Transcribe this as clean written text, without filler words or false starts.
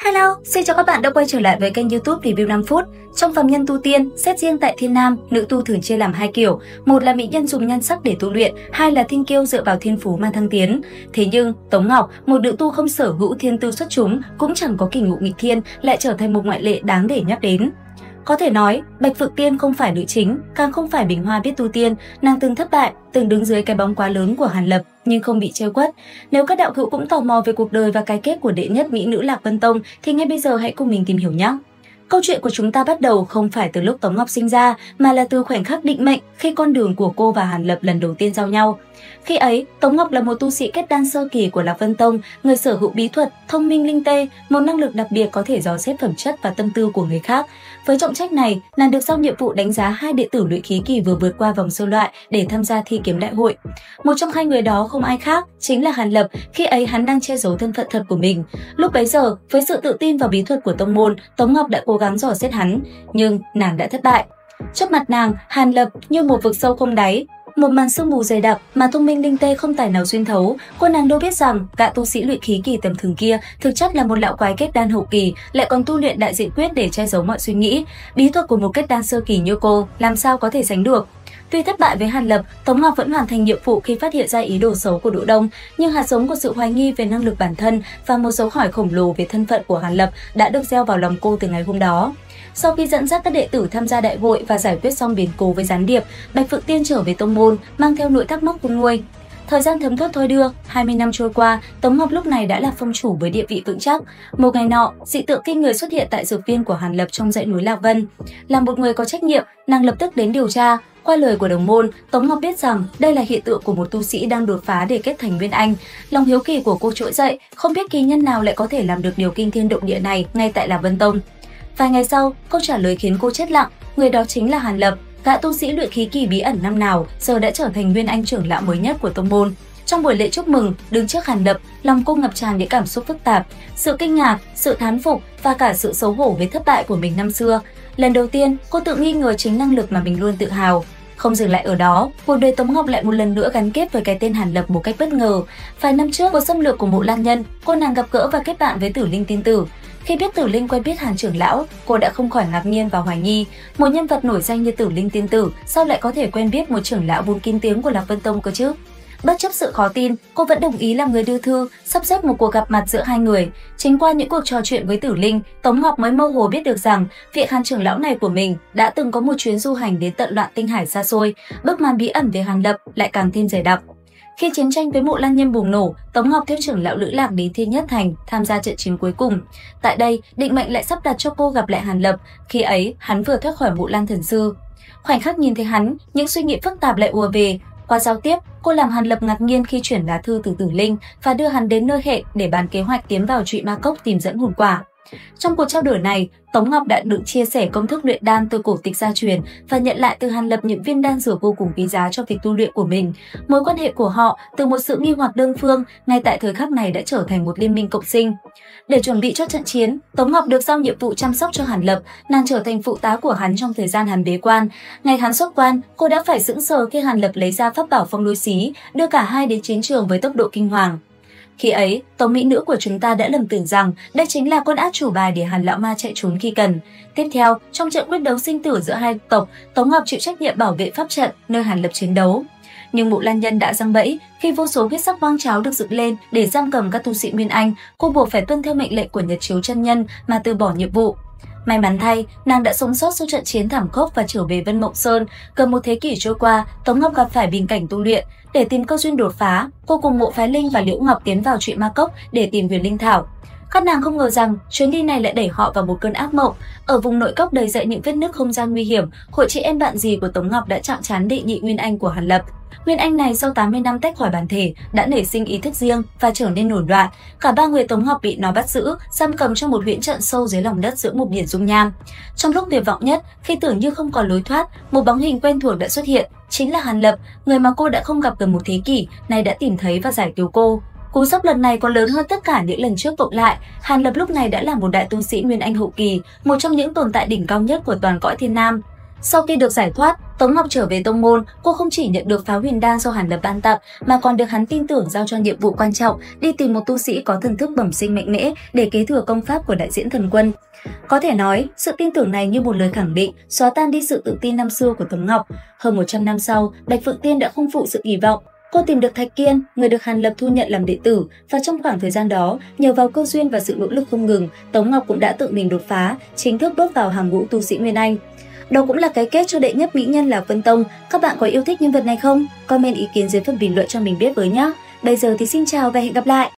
Hello, xin chào các bạn đã quay trở lại với kênh YouTube Review 5 phút. Trong Phàm Nhân Tu Tiên, xét riêng tại Thiên Nam, nữ tu thường chia làm hai kiểu, một là mỹ nhân dùng nhan sắc để tu luyện, hai là thiên kiêu dựa vào thiên phú mà thăng tiến. Thế nhưng, Tống Ngọc, một nữ tu không sở hữu thiên tư xuất chúng, cũng chẳng có kỷ ngụ nghịch thiên, lại trở thành một ngoại lệ đáng để nhắc đến. Có thể nói, Bạch Phượng Tiên không phải nữ chính, càng không phải Bình Hoa biết tu tiên, nàng từng thất bại, từng đứng dưới cái bóng quá lớn của Hàn Lập nhưng không bị trêu quất. Nếu các đạo hữu cũng tò mò về cuộc đời và cái kết của đệ nhất mỹ nữ Lạc Vân Tông thì ngay bây giờ hãy cùng mình tìm hiểu nhé. Câu chuyện của chúng ta bắt đầu không phải từ lúc Tống Ngọc sinh ra mà là từ khoảnh khắc định mệnh khi con đường của cô và Hàn Lập lần đầu tiên giao nhau. Khi ấy, Tống Ngọc là một tu sĩ kết đan sơ kỳ của Lạc Vân Tông, người sở hữu bí thuật, thông minh linh tê, một năng lực đặc biệt có thể dò xét phẩm chất và tâm tư của người khác. Với trọng trách này, nàng được giao nhiệm vụ đánh giá hai đệ tử luyện khí kỳ vừa vượt qua vòng sơ loại để tham gia thi kiếm đại hội. Một trong hai người đó không ai khác, chính là Hàn Lập, khi ấy hắn đang che giấu thân phận thật của mình. Lúc bấy giờ, với sự tự tin vào bí thuật của tông môn, Tống Ngọc đã cố gắng dò xét hắn, nhưng nàng đã thất bại. Trước mặt nàng, Hàn Lập như một vực sâu không đáy, một màn sương mù dày đặc mà thông minh linh tê không tài nào xuyên thấu. Cô nàng đâu biết rằng gã tu sĩ luyện khí kỳ tầm thường kia thực chất là một lão quái kết đan hậu kỳ, lại còn tu luyện đại diện quyết để che giấu mọi suy nghĩ. Bí thuật của một kết đan sơ kỳ như cô làm sao có thể sánh được. Tuy thất bại với Hàn Lập, Tống Ngọc vẫn hoàn thành nhiệm vụ khi phát hiện ra ý đồ xấu của Đỗ Đông, nhưng hạt giống của sự hoài nghi về năng lực bản thân và một dấu hỏi khổng lồ về thân phận của Hàn Lập đã được gieo vào lòng cô từ ngày hôm đó. Sau khi dẫn dắt các đệ tử tham gia đại hội và giải quyết xong biến cố với gián điệp, Bạch Phượng Tiên trở về tông môn, mang theo nỗi thắc mắc khôn nguôi. Thời gian thấm thoát thôi đưa, 20 năm trôi qua, Tống Ngọc lúc này đã là phong chủ với địa vị vững chắc. Một ngày nọ, dị tượng kinh người xuất hiện tại dược viên của Hàn Lập trong dãy núi Lạc Vân. Là một người có trách nhiệm, nàng lập tức đến điều tra. Qua lời của đồng môn, Tống Ngọc biết rằng đây là hiện tượng của một tu sĩ đang đột phá để kết thành Nguyên Anh. Lòng hiếu kỳ của cô trỗi dậy, không biết kỳ nhân nào lại có thể làm được điều kinh thiên động địa này ngay tại Lạc Vân Tông. Vài ngày sau, câu trả lời khiến cô chết lặng, người đó chính là Hàn Lập, gã tu sĩ luyện khí kỳ bí ẩn năm nào giờ đã trở thành Nguyên Anh trưởng lão mới nhất của tông môn. Trong buổi lễ chúc mừng, đứng trước Hàn Lập, lòng cô ngập tràn những cảm xúc phức tạp, sự kinh ngạc, sự thán phục và cả sự xấu hổ với thất bại của mình năm xưa. Lần đầu tiên, cô tự nghi ngờ chính năng lực mà mình luôn tự hào. Không dừng lại ở đó, cuộc đời Tống Ngọc lại một lần nữa gắn kết với cái tên Hàn Lập một cách bất ngờ. Vài năm trước, cuộc xâm lược của Mộ Lan Nhân, cô nàng gặp gỡ và kết bạn với Tử Linh tiên tử. Khi biết Tử Linh quen biết Hàn trưởng lão, cô đã không khỏi ngạc nhiên và hoài nghi, một nhân vật nổi danh như Tử Linh tiên tử sao lại có thể quen biết một trưởng lão vốn kín tiếng của Lạc Vân Tông cơ chứ? Bất chấp sự khó tin, cô vẫn đồng ý làm người đưa thư, sắp xếp một cuộc gặp mặt giữa hai người. Chính qua những cuộc trò chuyện với Tử Linh, Tống Ngọc mới mơ hồ biết được rằng vị Hàn trưởng lão này của mình đã từng có một chuyến du hành đến tận Loạn Tinh Hải xa xôi. Bức màn bí ẩn về Hàn Lập lại càng thêm dày đặc. Khi chiến tranh với Mộ Lan Nhân bùng nổ, Tống Ngọc theo trưởng lão Lữ Lạc đến Thiên Nhất Thành tham gia trận chiến cuối cùng. Tại đây, định mệnh lại sắp đặt cho cô gặp lại Hàn Lập. Khi ấy, hắn vừa thoát khỏi Mộ Lan thần sư. Khoảnh khắc nhìn thấy hắn, những suy nghĩ phức tạp lại ùa về. Qua giao tiếp, cô làm Hàn Lập ngạc nhiên khi chuyển lá thư từ Tử Linh và đưa hắn đến nơi hẹn để bàn kế hoạch tiến vào Trụy Ma Cốc tìm dẫn hồn quả. Trong cuộc trao đổi này, Tống Ngọc đã được chia sẻ công thức luyện đan từ cổ tịch gia truyền và nhận lại từ Hàn Lập những viên đan dược vô cùng quý giá cho việc tu luyện của mình. Mối quan hệ của họ từ một sự nghi hoặc đơn phương ngay tại thời khắc này đã trở thành một liên minh cộng sinh. Để chuẩn bị cho trận chiến, Tống Ngọc được giao nhiệm vụ chăm sóc cho Hàn Lập, nàng trở thành phụ tá của hắn trong thời gian hắn bế quan. Ngày hắn xuất quan, cô đã phải sững sờ khi Hàn Lập lấy ra pháp bảo Phong Lôi Xí, đưa cả hai đến chiến trường với tốc độ kinh hoàng. Khi ấy, tống mỹ nữ của chúng ta đã lầm tưởng rằng đây chính là con át chủ bài để Hàn lão ma chạy trốn khi cần. Tiếp theo, trong trận quyết đấu sinh tử giữa hai tộc, Tống Ngọc chịu trách nhiệm bảo vệ pháp trận nơi Hàn Lập chiến đấu. Nhưng Mộ Lan Nhân đã giăng bẫy, khi vô số huyết sắc quang cháo được dựng lên để giam cầm các tu sĩ Nguyên Anh, cô buộc phải tuân theo mệnh lệnh của Nhật Chiếu chân nhân mà từ bỏ nhiệm vụ. May mắn thay, nàng đã sống sót sau trận chiến thảm khốc và trở về Vân Mộng Sơn. Gần một thế kỷ trôi qua, Tống Ngọc gặp phải bình cảnh tu luyện. Để tìm cơ duyên đột phá, cô cùng Mộ Phái Linh và Liễu Ngọc tiến vào Trụy Ma Cốc để tìm Huyền Linh Thảo. Các nàng không ngờ rằng chuyến đi này lại đẩy họ vào một cơn ác mộng. Ở vùng nội cốc đầy dậy những vết nứt không gian nguy hiểm, hội chị em bạn gì của Tống Ngọc đã chạm trán đệ nhị Nguyên Anh của Hàn Lập. Nguyên Anh này sau 80 năm tách khỏi bản thể đã nảy sinh ý thức riêng và trở nên nổi loạn. Cả ba người Tống Ngọc bị nó bắt giữ, giam cầm trong một huyễn trận sâu dưới lòng đất giữa một biển dung nham. Trong lúc tuyệt vọng nhất, khi tưởng như không còn lối thoát, một bóng hình quen thuộc đã xuất hiện, chính là Hàn Lập, người mà cô đã không gặp gần một thế kỷ, nay đã tìm thấy và giải cứu cô. Cú sốc lần này còn lớn hơn tất cả những lần trước cộng lại. Hàn Lập lúc này đã là một đại tu sĩ Nguyên Anh hậu kỳ, một trong những tồn tại đỉnh cao nhất của toàn cõi Thiên Nam. Sau khi được giải thoát, Tống Ngọc trở về tông môn, cô không chỉ nhận được pháo huyền đan do Hàn Lập ban tặng mà còn được hắn tin tưởng giao cho nhiệm vụ quan trọng đi tìm một tu sĩ có thần thức bẩm sinh mạnh mẽ để kế thừa công pháp của Đại Diễn Thần Quân. Có thể nói, sự tin tưởng này như một lời khẳng định, xóa tan đi sự tự tin năm xưa của Tống Ngọc. Hơn 100 năm sau, Bạch Phượng Tiên đã không phụ sự kỳ vọng. Cô tìm được Thạch Kiên, người được Hàn Lập thu nhận làm đệ tử, và trong khoảng thời gian đó, nhờ vào cơ duyên và sự nỗ lực không ngừng, Tống Ngọc cũng đã tự mình đột phá, chính thức bước vào hàng ngũ tu sĩ Nguyên Anh. Đó cũng là cái kết cho đệ nhất mỹ nhân Lạc Vân Tông. Các bạn có yêu thích nhân vật này không? Comment ý kiến dưới phần bình luận cho mình biết với nhé. Bây giờ thì xin chào và hẹn gặp lại!